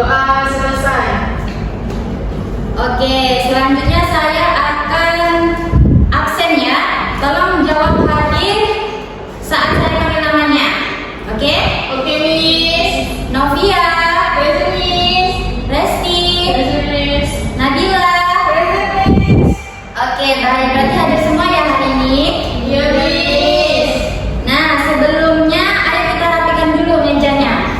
Doa selesai. Oke, selanjutnya saya akan absen ya. Tolong jawab hadir saat saya panggil namanya. Oke? Oke, Miss. Novia, Present, Miss. Resti, Present, Miss. Nabila. Present, Miss. Oke, baik. Berarti hadir semua ya hari ini. Iya, Miss. Nah, sebelumnya ayo kita rapikan dulu mejanya.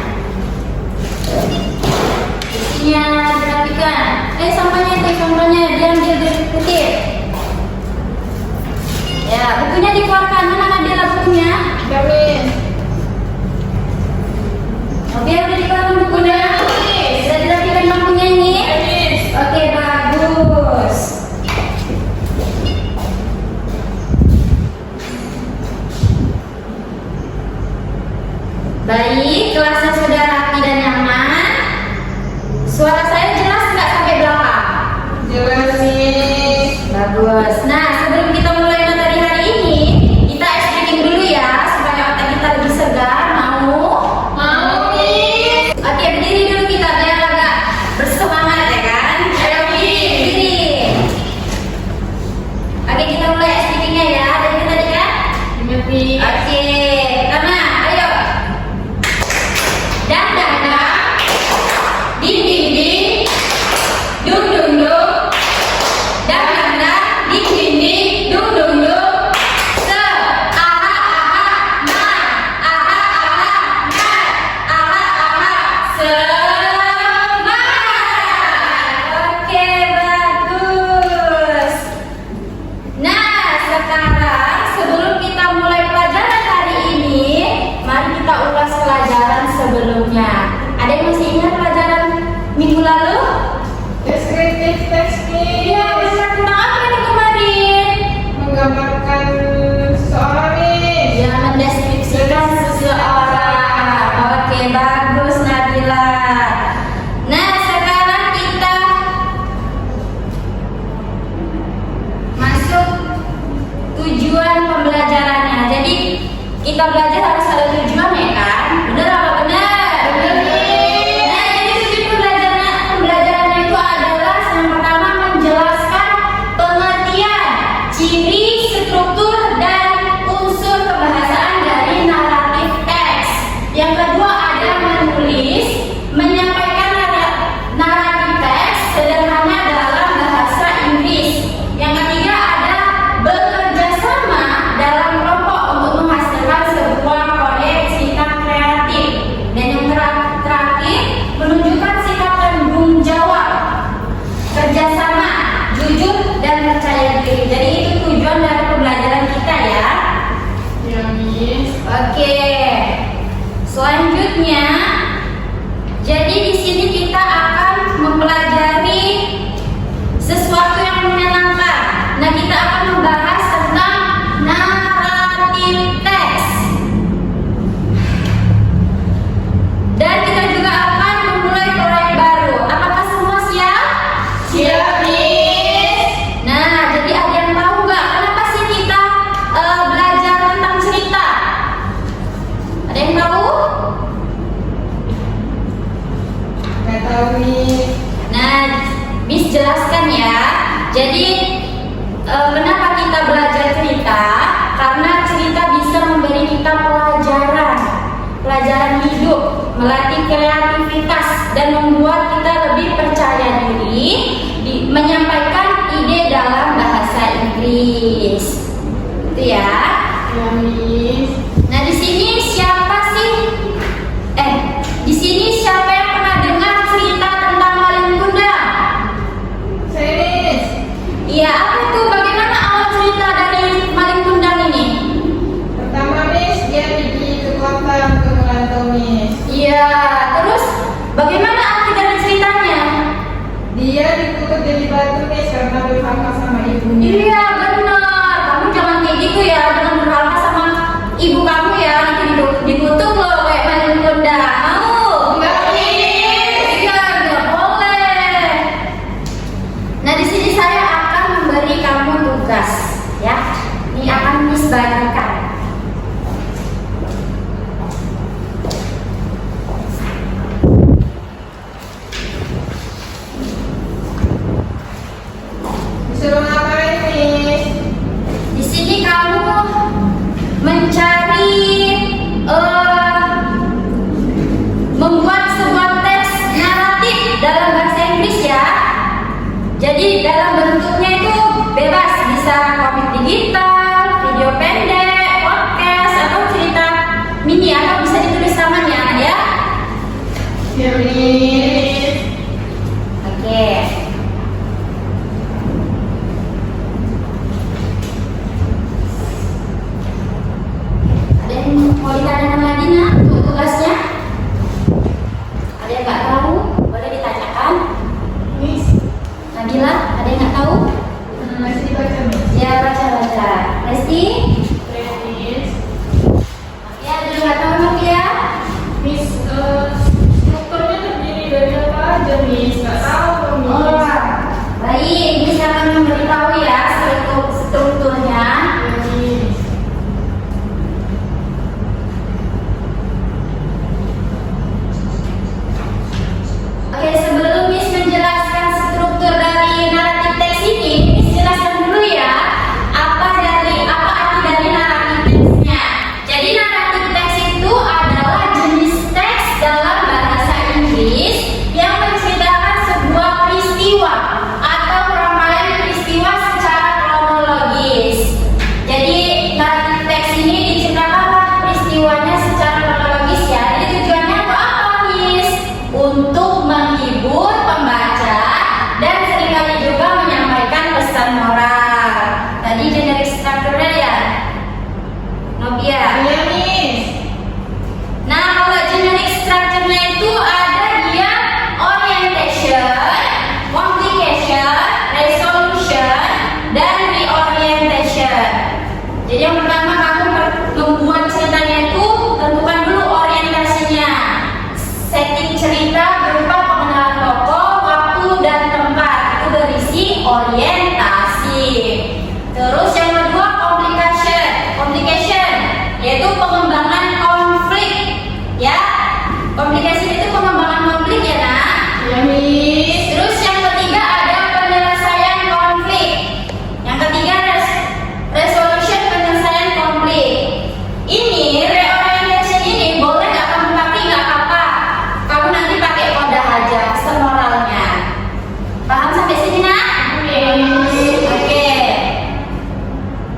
Isinya dirapikan. Sampahnya diambil dari kutip. Ya, bukunya dikeluarkan. Mana Nabila bukunya? Ya, Miss. Oke, udah dikeluarkan bukunya. Miss. Sudah dirapikan bukunya ini. Ya, Miss. Oke, bagus. Baik, kelasnya sudah rapi dan nyaman. Suara saya jelas nggak sampai belakang? Jelas, Miss. Bagus. Nah, sebelum kita mulai materi hari ini, kita ice breaking dulu ya, supaya otak kita lebih segar. Mau? Mau, Miss. Oke, berdiri dulu kita biar agak bersemangat ya kan? Ayo, Miss. Berdiri. Oke, kita mulai ice breakingnya ya. Dari kita tadi kan? Iya, Miss. Oke, pertama, ayo. Dang dang dang, ding ding ding, dung dung dung, dang dang dang, ding ding ding, dung dung dung. Se, aha aha, ma, aha aha, ma, aha aha, semangat. Oke, bagus. Nah, sekarang sebelum kita mulai pelajaran hari ini, mari kita ulas pelajaran sebelumnya. Ada yang masih ingat pelajaran minggu lalu? Deskriptif teks, Miss. Iya, benar. Tentang apa itu kemarin? Menggambarkan seseorang, Miss. Ya, mendeskripsikan seseorang. Oke, bagus Nabila. Nah, sekarang kita masuk tujuan pembelajarannya. Jadi kita belajar harus ada tujuan ya kan? Bener apa benar? Benar, Miss. Nah, jadi tujuan pembelajarannya itu adalah yang pertama menjelaskan pengertian, ciri, struktur, dan unsur kebahasaan dari naratif teks. Yang kedua ada menulis, menyampaikan naratif teks sederhana dalam bahasa Inggris. Yang ketiga ada bekerja sama dalam kelompok untuk menghasilkan sebuah proyek sikap kreatif. Dan yang terakhir menunjukkan sikap tanggung jawab, kerjasama, jujur, dan percaya diri. Jadi itu tujuan dari pembelajaran kita ya. Ya, Miss. Oke. Selanjutnya, jadi di sini kita akan mempelajari sesuatu yang menyenangkan. Nah, kita akan membahas tentang naratif teks. Dan kita juga akan memulai proyek baru. Apakah semua siap? Siap, Miss. Nah, jadi ada yang tahu nggak kenapa sih kita belajar tentang cerita? Ada yang tahu? Nggak tahu, Miss. Nah, Miss jelaskan ya. Jadi kenapa kita belajar cerita? Karena cerita bisa memberi kita pelajaran hidup, melatih kreativitas, dan membuat kita lebih percaya diri menyampaikan ide dalam bahasa Inggris. Itu ya. Ya, Miss. Nah, di sini siapa sih? Di sini siapa yang pernah dengar cerita tentang Malin Kundang? Saya, Miss. Iya, apa tuh? Bagaimana awal cerita dari Malin Kundang ini? Pertama, Miss, dia pergi ke kota untuk merantau, Miss. Iya, terus bagaimana akhir dari ceritanya? Dia dikutuk jadi batu, Miss, karena durhaka sama ibunya. Iya, benar. Kamu jangan kayak gitu ya, jangan berharap sama ibu kamu ya, nanti dikutuk loh kayak Malin Kundang. Mau? Enggak, Miss. Iya, nggak boleh. Nah, di sini saya akan memberi kamu tugas, ya. Ini akan Miss bagikan. Jadi dalam bentuknya itu bebas, bisa komik digital, video pendek, podcast, atau cerita mini, atau bisa ditulis namanya ya. Ya, Miss. Oke. Ada yang mau ditanyakan lagi nak untuk tugasnya? Ada yang nggak tahu? Boleh ditanyakan. Miss, Nabila, ada yang nggak tahu? masih dibaca, Miss. Ya, baca-baca. Resti? Miss. Ya, ada yang nggak tahu Novia? Miss, strukturnya terdiri dari apa aja, Miss? Nggak tahu, Miss. Oh, baik. Bisa akan memberitahu ya strukturnya. Miss. Oke, sebelum Miss menjelaskan struktur dari naratif teks ini, Miss jelaskan dulu ya apa arti dari naratif teksnya. Jadi naratif teks itu adalah jenis teks dalam bahasa Inggris yang menceritakan sebuah peristiwa atau rangkaian peristiwa secara kronologis. Jadi naratif teks ini diceritakan peristiwanya secara kronologis ya. Jadi tujuannya untuk apa, Miss? Untuk menghibur pembaca dan seringkali juga menyampaikan pesan moral. Tadi generic structure-nya ya, Novia. Iya, Miss. Nah, kalau generic structure-nya itu ada dia orientation, complication, resolution, dan reorientation. Jadi yang pertama kamu membuat ceritanya itu tentukan dulu orientasinya. Setting cerita berupa pengenalan tokoh, waktu, dan tempat. Itu berisi orientasi. Terus yang kedua complication, yaitu pengembangan konflik. Ya, complication itu pengembangan konflik ya nak. Iya, Miss. Terus yang ketiga ada penyelesaian konflik. Yang ketiga resolution, penyelesaian konflik. Ini reorientation ini boleh nggak kamu pakai, nggak apa-apa. Kamu nanti pakai kodah aja semoralnya. Paham sampai sini nak? Miss. Oke.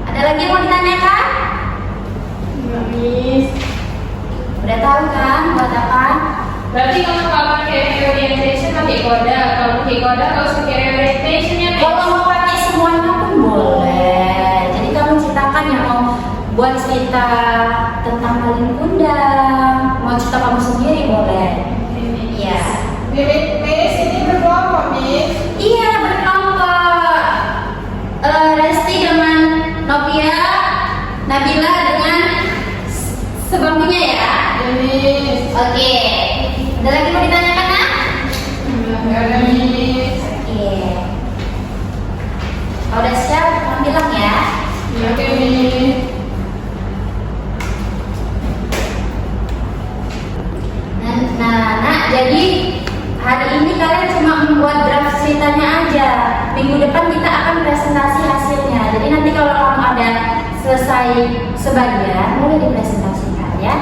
Ada lagi yang mau ditanyakan? Iya, Miss. Udah tahu kan buat apa? Berarti kalau nggak pakai orientation pakai koda, kalau pakai koda nggak usah pakai orientation ya, Miss. Kalau mau pakai semuanya pun boleh. Jadi kamu ceritakan yang mau buat cerita tentang Malin Kundang, mau cerita kamu sendiri boleh. Iya. Miss, ini berkelompok, Miss. Iya berkelompok. Resti dengan Novia, Nabila dengan sebangkunya ya. Iya, Miss. Oke. Ada lagi mau ditanyakan nak? Nggak ada, Miss. Oke. Kalau udah siap, kamu bilang ya. Iya, oke, Miss. Nah, nak, jadi hari ini kalian cuma membuat draft ceritanya aja. Minggu depan kita akan presentasi hasilnya. Jadi nanti kalau kamu ada selesai sebagian, boleh dipresentasikan ya.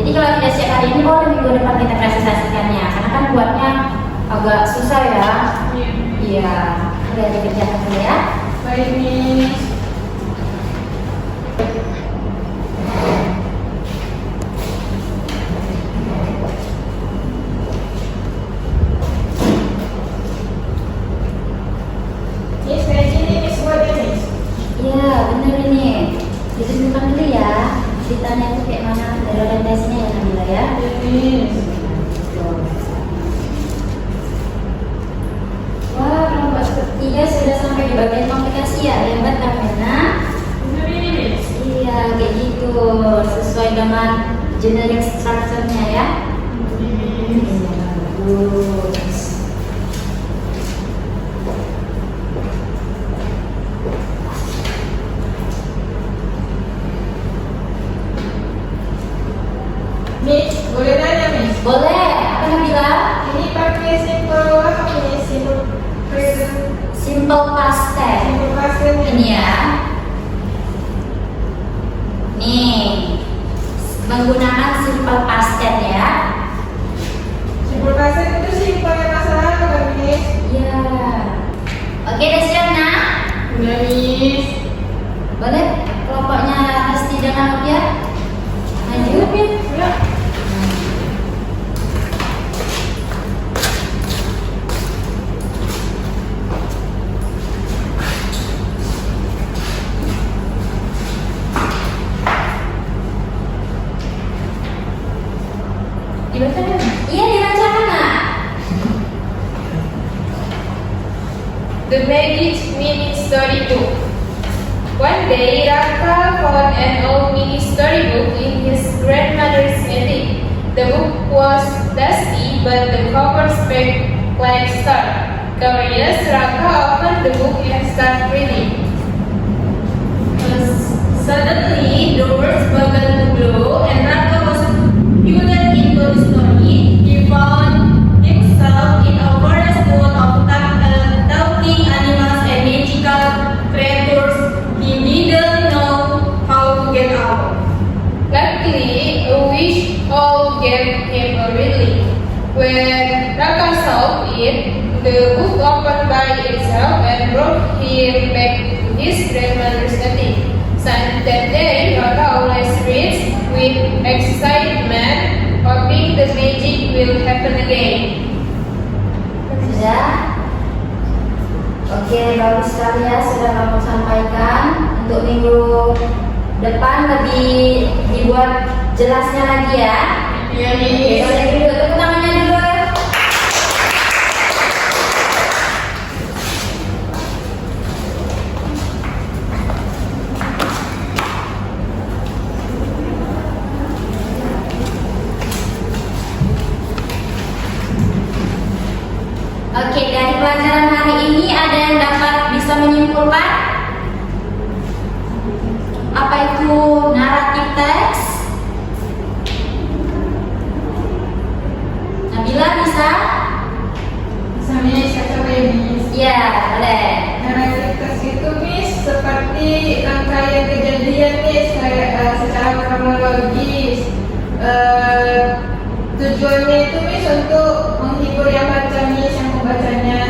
Jadi kalau tidak siap hari ini, boleh minggu depan kita presentasikannya. Karena kan buatnya agak susah ya. Iya. Iya, udah dikerjakan dulu ya. Baik, Miss. Miss, kayak gini, Miss, buatnya, Miss. Iya, bener ini. Ditunjukkan dulu ya. Ceritanya itu kayak mana dari orientasinya ya Nabila ya. Iya, Miss. Wah, kelompok ketiga sudah sampai di bagian komplikasi ya. Hebat kan Mena? Bener ini, Miss. Iya, kayak gitu. Sesuai dengan generic structure-nya ya. Miss. Iya, bagus. Miss, boleh nanya, Miss? Boleh, apa Nabila? Ini pakai simple apa, Miss? Simple present, Simple past tense. simple past tense. Ini ya. Nih, menggunakan simple past tense ya. Simple past tense itu simple yang masalah, kan, Miss? Iya. Oke, The Magic Mini Storybook. One day, Raka found an old mini storybook in his grandmother's attic. The book was dusty, but the cover sparkled like stars. Curious, Raka opened the book and started reading. Suddenly, the words began to glow, and Raka was pulled into the story. He found himself in a forest full of talking animals and magical creatures. He didn't know how to get out. Luckily, a wish all gave him a relief. When Raka saw it, the book opened by itself and brought him back to his grandmother's attic. Since that day, Raka always reads with excitement, hoping the magic will happen again. Sudah? Oke, bagus sekali ya sudah kamu sampaikan. Untuk minggu depan lebih dibuat jelasnya lagi ya. Iya, Oke, boleh dulu tepuk tangannya dulu. Oke, dari pelajaran hari ini ada yang dapat bisa menyimpulkan apa itu naratif teks? Nabila bisa? Misalnya saya coba ya, Miss. Iya, boleh. Naratif teks itu, Miss, seperti rangkaian kejadian, Miss, kayak secara kronologis. Tujuannya itu, Miss, untuk menghibur yang baca, Miss, yang membacanya.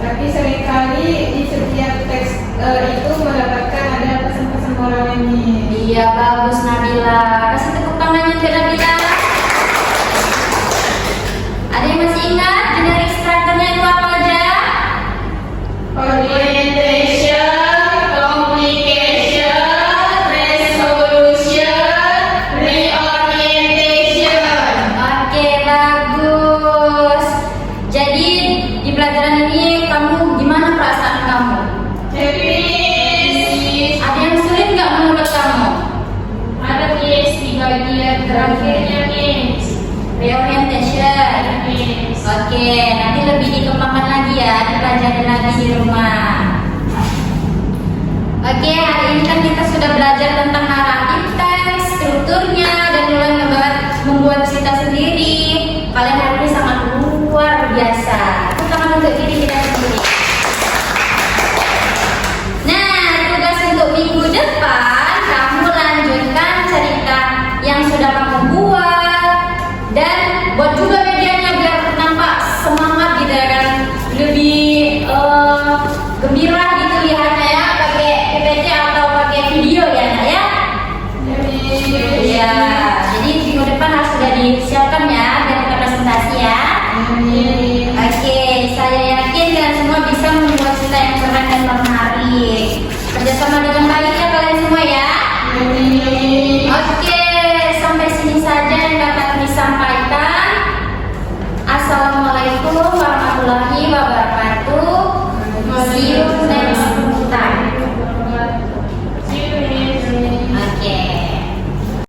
Tapi seringkali di setiap teks itu mendapatkan ada pesan-pesan moralnya, Miss. Iya, bagus Nabila. Kasih tepuk tangannya ke Nabila. Ada yang masih ingat generic structure-nya itu apa aja? Orientation, communication, resolution, reorientation. Oke, bagus. Jadi di pelajaran ini kamu gimana perasaan kamu? Happy, Ada yang sulit nggak menurut kamu? ada Miss di bagian terakhirnya, Miss. Reorientation. Miss. Oke, nanti lebih dikembangkan lagi ya, dipelajari lagi di rumah. Oke, hari ini kan kita sudah belajar tentang naratif teks, strukturnya, dan mulai membuat cerita sendiri. Kalian harus bisa